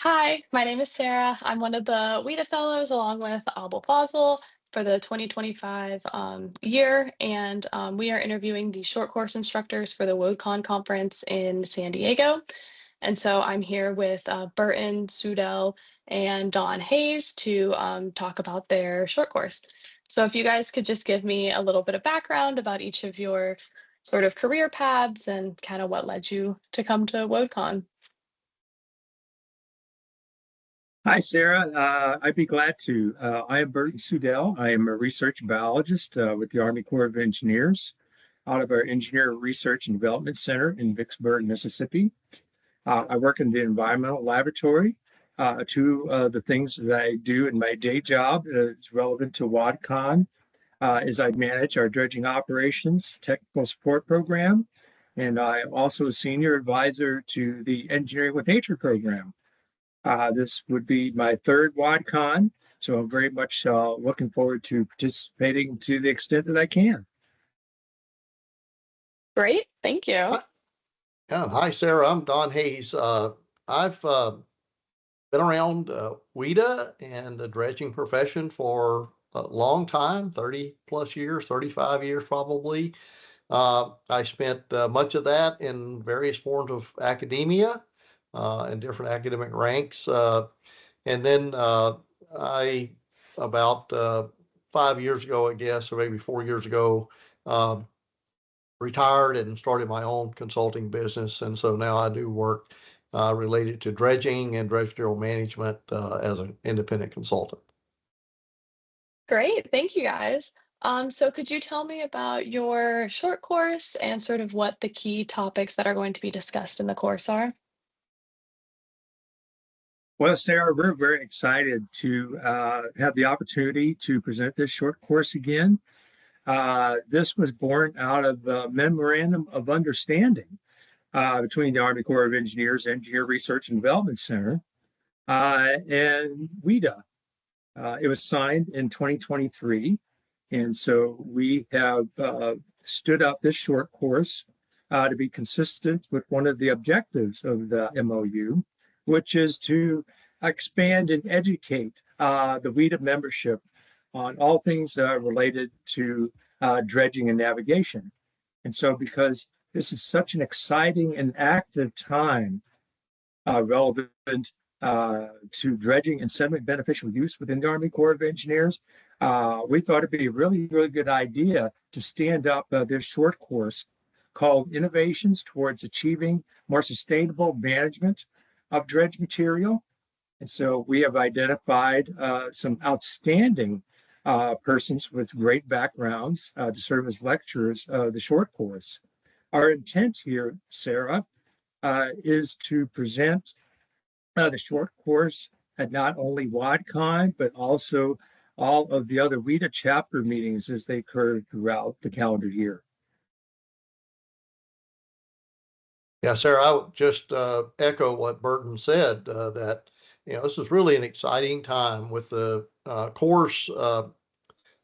Hi, my name is Sarah. I'm one of the WIDA fellows along with Abel Fazil for the 2025 year, and we are interviewing the short course instructors for the WODCon conference in San Diego. And so I'm here with Burton, Sudell, and Don Hayes to talk about their short course. So if you guys could just give me a little bit of background about each of your sort of career paths and kind of what led you to come to WODCon. Hi, Sarah. I'd be glad to. I am Burton Sudell. I am a research biologist with the Army Corps of Engineers out of our Engineer Research and Development Center in Vicksburg, Mississippi. I work in the environmental laboratory. Two of the things that I do in my day job is relevant to WADCON is I manage our dredging operations technical support program, and I am also a senior advisor to the Engineering with Nature program. This would be my third WADCon, so I'm very much looking forward to participating to the extent that I can. Great, thank you. Hi, hi, Sarah. I'm Don Hayes. I've been around WIDA and the dredging profession for a long time, 30 plus years, 35 years probably. I spent much of that in various forms of academia and different academic ranks. And then I, about 5 years ago, I guess, or maybe 4 years ago, uh, retired and started my own consulting business. And so now I do work related to dredging and dredge management as an independent consultant. Great, thank you guys. So could you tell me about your short course and sort of what the key topics that are going to be discussed in the course are? Well, Sarah, we're very excited to have the opportunity to present this short course again. This was born out of a memorandum of understanding between the Army Corps of Engineers, Engineer Research and Development Center, and WIDA. It was signed in 2023, and so we have stood up this short course to be consistent with one of the objectives of the MOU, which is to expand and educate the WIDA membership on all things related to dredging and navigation. And so because this is such an exciting and active time relevant to dredging and sediment beneficial use within the Army Corps of Engineers, we thought it'd be a really good idea to stand up this short course called Innovations Towards Achieving More Sustainable Management of Dredge Material. And so we have identified some outstanding persons with great backgrounds to serve as lecturers of the short course. Our intent here, Sarah, is to present the short course at not only WADCon, but also all of the other WIDA chapter meetings as they occur throughout the calendar year. Yeah, Sarah, I would just echo what Burton said, that this is really an exciting time with the course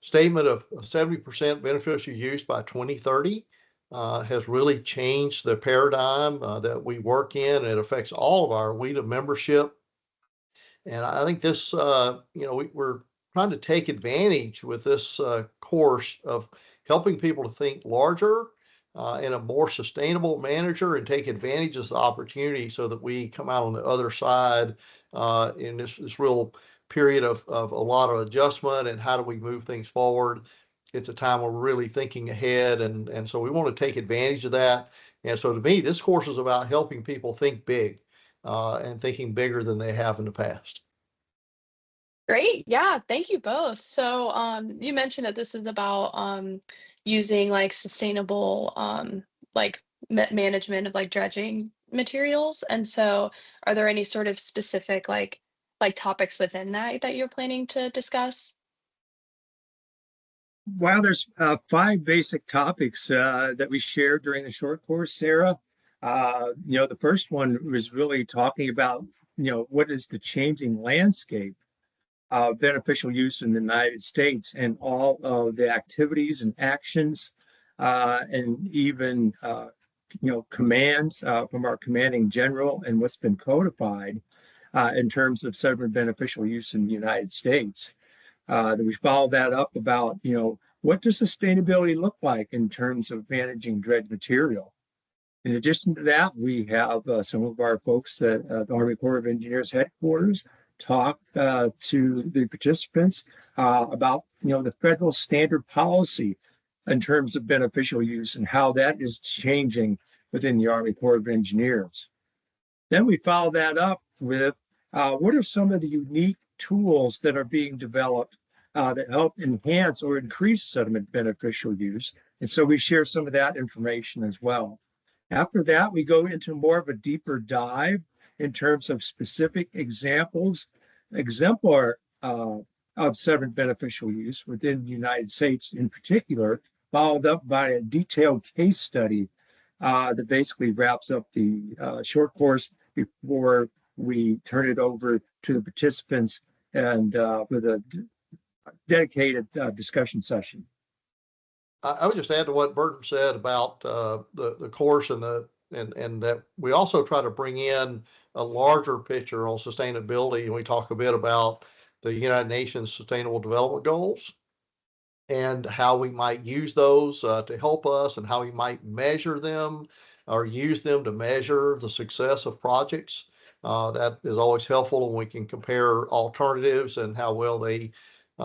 statement of 70% beneficial use by 2030 has really changed the paradigm that we work in. It affects all of our WIDA membership. And I think this, we're trying to take advantage with this course of helping people to think larger in a more sustainable manner and take advantage of the opportunity so that we come out on the other side in this real period of a lot of adjustment and how do we move things forward. It's a time where we're really thinking ahead, and so we want to take advantage of that. And so to me, this course is about helping people think big and thinking bigger than they have in the past. Great, yeah, thank you both. So you mentioned that this is about using like sustainable like management of like dredging materials. And so are there any sort of specific like topics within that you're planning to discuss? While there's 5 basic topics that we shared during the short course, Sarah, the first one was really talking about, what is the changing landscape of beneficial use in the United States and all of the activities and actions and even, commands from our commanding general and what's been codified in terms of sediment beneficial use in the United States. We followed that up about, what does sustainability look like in terms of managing dredge material? In addition to that, we have some of our folks at the Army Corps of Engineers headquarters talk to the participants about, the federal standard policy in terms of beneficial use and how that is changing within the Army Corps of Engineers. Then we follow that up with what are some of the unique tools that are being developed that help enhance or increase sediment beneficial use. And so we share some of that information as well. After that, we go into more of a deeper dive in terms of specific exemplar of sediment beneficial use within the United States in particular, followed up by a detailed case study that basically wraps up the short course before we turn it over to the participants and with a dedicated discussion session. I would just add to what Burton said about the course and that we also try to bring in a larger picture on sustainability, and we talk a bit about the United Nations Sustainable Development Goals and how we might use those to help us, and how we might measure them or use them to measure the success of projects. That is always helpful when we can compare alternatives and how well they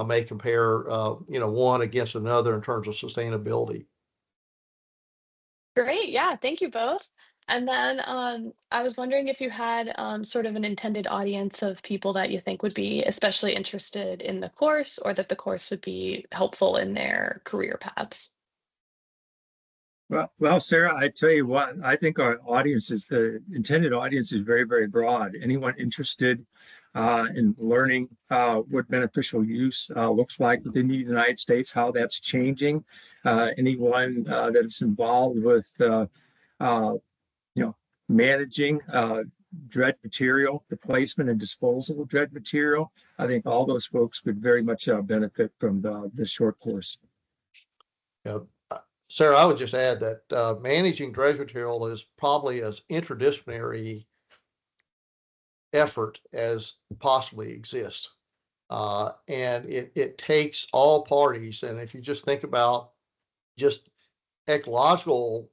may compare, one against another in terms of sustainability. Great. Yeah. Thank you both. And then I was wondering if you had sort of an intended audience of people that you think would be especially interested in the course, or that the course would be helpful in their career paths. Well, Sarah, I tell you what, I think our audience is the intended audience is very, very broad. Anyone interested in learning what beneficial use looks like within the United States, how that's changing. Anyone that is involved with, managing dredge material, the placement and disposal of dredge material. I think all those folks would very much benefit from this short course. Yeah. Sarah, I would just add that managing dredge material is probably as interdisciplinary effort as possibly exists. And it takes all parties. And if you just think about just ecologically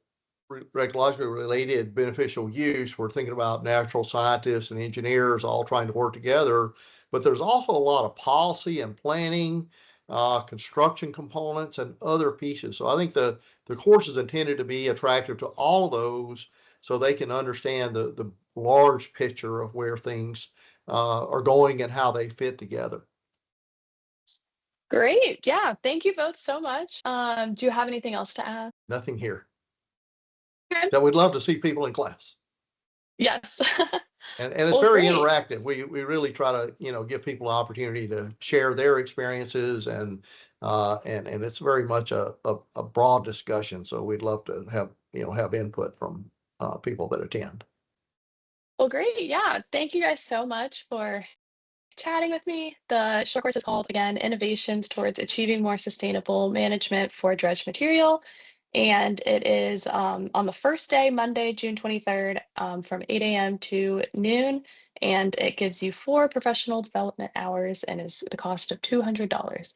related beneficial use, we're thinking about natural scientists and engineers all trying to work together. But there's also a lot of policy and planning, construction components, and other pieces. So I think the course is intended to be attractive to all of those, so they can understand the large picture of where things are going and how they fit together. Great. Yeah. Thank you both so much. Do you have anything else to add? Nothing here. Okay. So we'd love to see people in class. Yes. And it's Well, very great. interactive. We really try to, give people an opportunity to share their experiences, and it's very much a broad discussion. So we'd love to have input from people that attend. Well, great. Yeah. Thank you guys so much for chatting with me. The short course is called, again, Innovations Towards Achieving More Sustainable Management for Dredge Material. And it is on the first day, Monday, June 23rd, from 8 a.m. to noon. And it gives you 4 professional development hours and is the cost of $200.